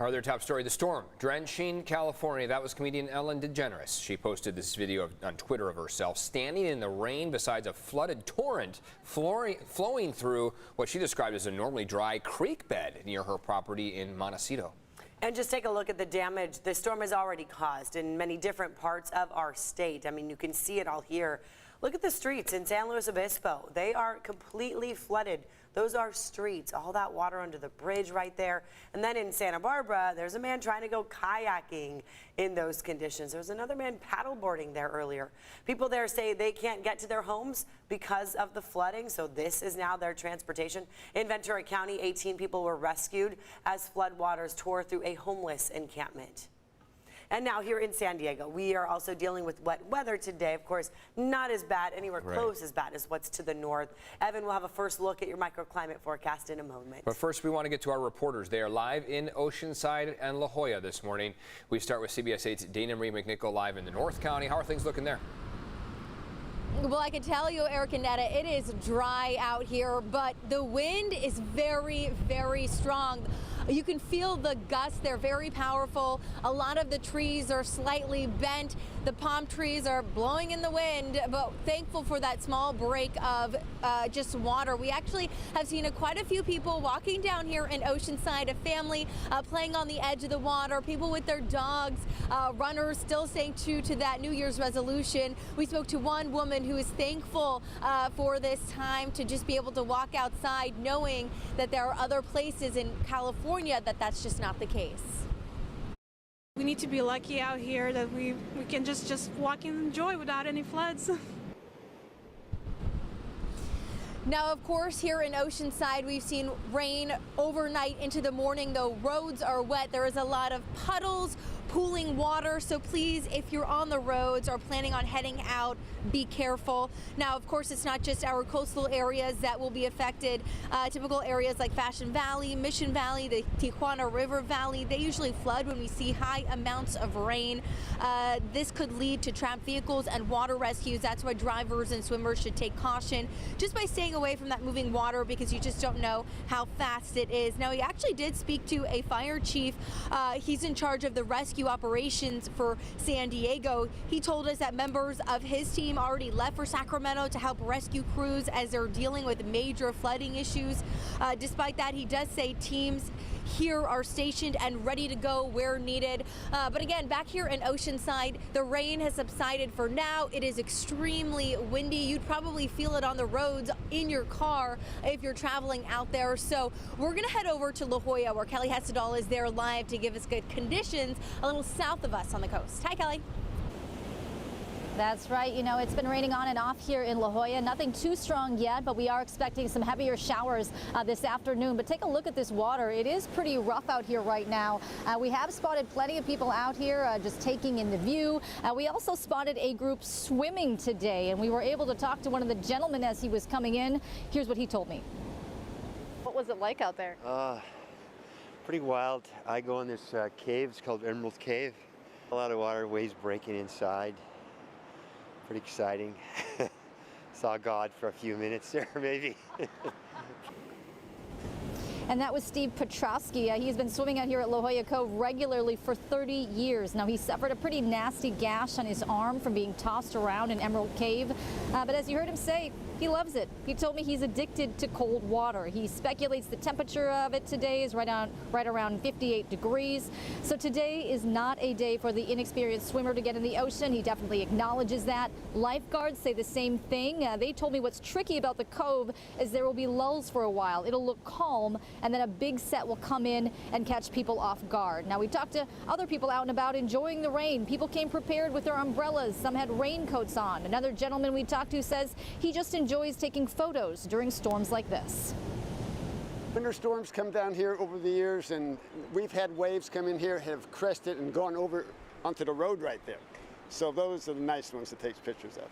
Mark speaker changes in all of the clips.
Speaker 1: Our other top story, the storm drenching California. That was comedian Ellen DeGeneres. She posted this video on Twitter of herself standing in the rain beside a flooded torrent flowing through what she described as a normally dry creek bed near her property in Montecito.
Speaker 2: And just take a look at the damage the storm has already caused in many different parts of our state. I mean, you can see it all here. Look at the streets in San Luis Obispo. They are completely flooded. Those are streets, all that water under the bridge right there. And then in Santa Barbara, there's a man trying to go kayaking in those conditions. There's another man paddleboarding there earlier. People there say they can't get to their homes because of the flooding, so this is now their transportation. In Ventura County, 18 people were rescued as floodwaters tore through a homeless encampment. And now here in San Diego, we are also dealing with wet weather today. Of course, not as bad, anywhere close as bad as what's to the north. Evan will have a first look at your microclimate forecast in a moment.
Speaker 1: But first, we want to get to our reporters. They are live in Oceanside and La Jolla this morning. We start with CBS 8's Dana Marie McNichol live in the North County. How are things looking there?
Speaker 3: Well, I can tell you, Eric and Netta, it is dry out here, but the wind is very, very strong. You can feel the gusts. They're very powerful. A lot of the trees are slightly bent. The palm trees are blowing in the wind, but thankful for that small break of just water. We actually have seen quite a few people walking down here in Oceanside, a family playing on the edge of the water, people with their dogs, runners still staying true to that New Year's resolution. We spoke to one woman who is thankful for this time to just be able to walk outside, knowing that there are other places in California that's just not the case.
Speaker 4: We need to be lucky out here that we can just walk and enjoy without any floods.
Speaker 3: Now, of course, here in Oceanside, we've seen rain overnight into the morning. Though roads are wet, there is a lot of puddles, pooling water. So please, if you're on the roads or planning on heading out, be careful. Now, of course, it's not just our coastal areas that will be affected. Typical areas like Fashion Valley, Mission Valley, the Tijuana River Valley, they usually flood when we see high amounts of rain. This could lead to trapped vehicles and water rescues. That's why drivers and swimmers should take caution just by staying away from that moving water, because you just don't know how fast it is. Now, he actually did speak to a fire chief. He's in charge of the rescue operations for San Diego. He told us that members of his team already left for Sacramento to help rescue crews as they're dealing with major flooding issues. Despite that, he does say teams here are stationed and ready to go where needed. But again, back here in Oceanside, the rain has subsided for now. It is extremely windy. You'd probably feel it on the roads in your car if you're traveling out there. So we're going to head over to La Jolla, where Kelly Hestedal is there live to give us good conditions a little south of us on the coast. Hi, Kelly.
Speaker 5: That's right. You know, it's been raining on and off here in La Jolla. Nothing too strong yet, but we are expecting some heavier showers this afternoon. But take a look at this water. It is pretty rough out here right now. We have spotted plenty of people out here just taking in the view. We also spotted a group swimming today, and we were able to talk to one of the gentlemen as he was coming in. Here's what he told me. What was it like out there?
Speaker 6: Pretty wild. I go in this cave. It's called Emerald Cave. A lot of water, waves breaking inside. Pretty exciting. Saw God for a few minutes there, maybe.
Speaker 5: And that was Steve Petrowski. He's been swimming out here at La Jolla Cove regularly for 30 years. Now, he suffered a pretty nasty gash on his arm from being tossed around in Emerald Cave. But as you heard him say, he loves it. He told me he's addicted to cold water. He speculates the temperature of it today is right around 58 degrees. So today is not a day for the inexperienced swimmer to get in the ocean. He definitely acknowledges that. Lifeguards say the same thing. They told me what's tricky about the cove is there will be lulls for a while. It'll look calm, and then a big set will come in and catch people off guard. Now, we talked to other people out and about enjoying the rain. People came prepared with their umbrellas. Some had raincoats on. Another gentleman we talked to says he just enjoys taking photos during storms like this.
Speaker 7: Winter storms come down here over the years, and we've had waves come in here, have crested and gone over onto the road right there. So those are the nice ones to take pictures of.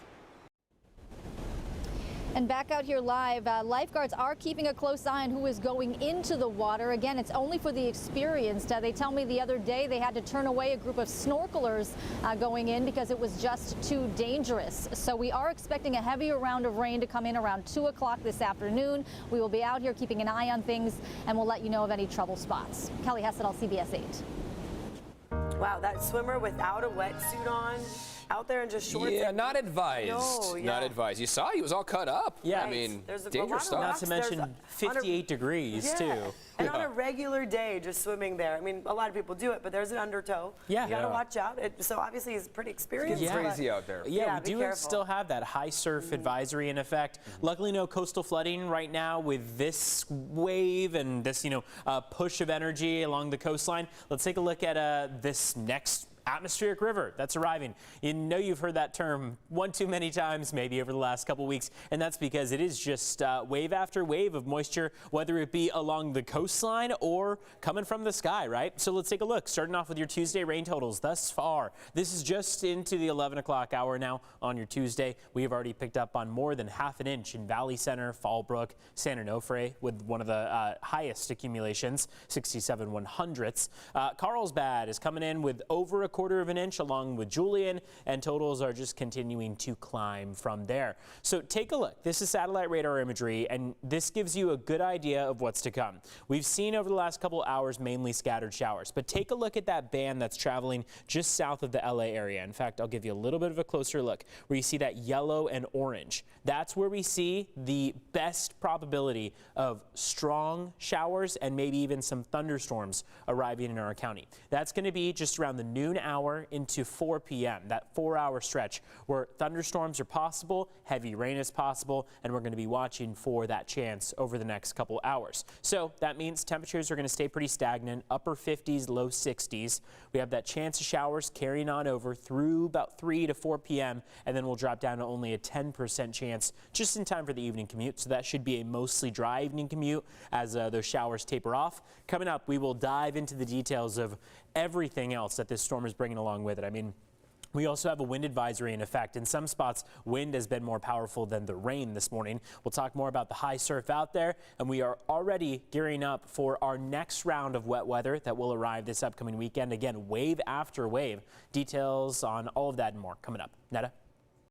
Speaker 5: And back out here live, lifeguards are keeping a close eye on who is going into the water. Again, it's only for the experienced. They tell me the other day they had to turn away a group of snorkelers going in because it was just too dangerous. So we are expecting a heavier round of rain to come in around 2 o'clock this afternoon. We will be out here keeping an eye on things, and we'll let you know of any trouble spots. Kelly Hessedal, CBS 8.
Speaker 2: Wow, that swimmer without a wetsuit on, out there in just shorts.
Speaker 1: Yeah, not advised.
Speaker 2: No, yeah.
Speaker 1: Not advised. You saw he was all cut up.
Speaker 8: Yeah.
Speaker 1: I mean,
Speaker 2: There's a lot
Speaker 1: dangerous
Speaker 2: of
Speaker 1: stuff.
Speaker 8: Not
Speaker 2: rocks.
Speaker 8: to mention 58 degrees, too.
Speaker 2: And on a regular day, just swimming there. I mean, a lot of people do it, but there's an undertow.
Speaker 8: Yeah.
Speaker 2: You got to watch out. So obviously, he's pretty experienced.
Speaker 1: It's
Speaker 2: but-
Speaker 1: crazy out there.
Speaker 8: Yeah,
Speaker 2: be
Speaker 8: we do
Speaker 2: careful.
Speaker 8: still have that high surf advisory in effect. Luckily, no coastal flooding right now with this wave and this, push of energy along the coastline. Let's take a look at this next atmospheric river that's arriving. You know, you've heard that term one too many times maybe over the last couple weeks, and that's because it is just wave after wave of moisture, whether it be along the coastline or coming from the sky, right? So let's take a look, starting off with your Tuesday rain totals thus far. This is just into the 11 o'clock hour now on your Tuesday. We have already picked up on more than half an inch in Valley Center, Fallbrook, San Onofre with one of the highest accumulations, 67/100ths. Carlsbad is coming in with over a quarter of an inch along with Julian, and totals are just continuing to climb from there. So take a look. This is satellite radar imagery, and this gives you a good idea of what's to come. We've seen over the last couple hours mainly scattered showers, but take a look at that band that's traveling just south of the LA area. In fact, I'll give you a little bit of a closer look where you see that yellow and orange. That's where we see the best probability of strong showers and maybe even some thunderstorms arriving in our county. That's going to be just around the noon hour into 4 p.m., that 4-hour stretch where thunderstorms are possible, heavy rain is possible, and we're going to be watching for that chance over the next couple hours. So that means temperatures are going to stay pretty stagnant, upper 50s, low 60s. We have that chance of showers carrying on over through about 3 to 4 p.m., and then we'll drop down to only a 10% chance just in time for the evening commute. So that should be a mostly dry evening commute as those showers taper off. Coming up, we will dive into the details of everything else that this storm is bringing along with it. I mean, we also have a wind advisory in effect. In some spots, wind has been more powerful than the rain this morning. We'll talk more about the high surf out there, and we are already gearing up for our next round of wet weather that will arrive this upcoming weekend. Again, wave after wave. Details on all of that and more coming up. Netta?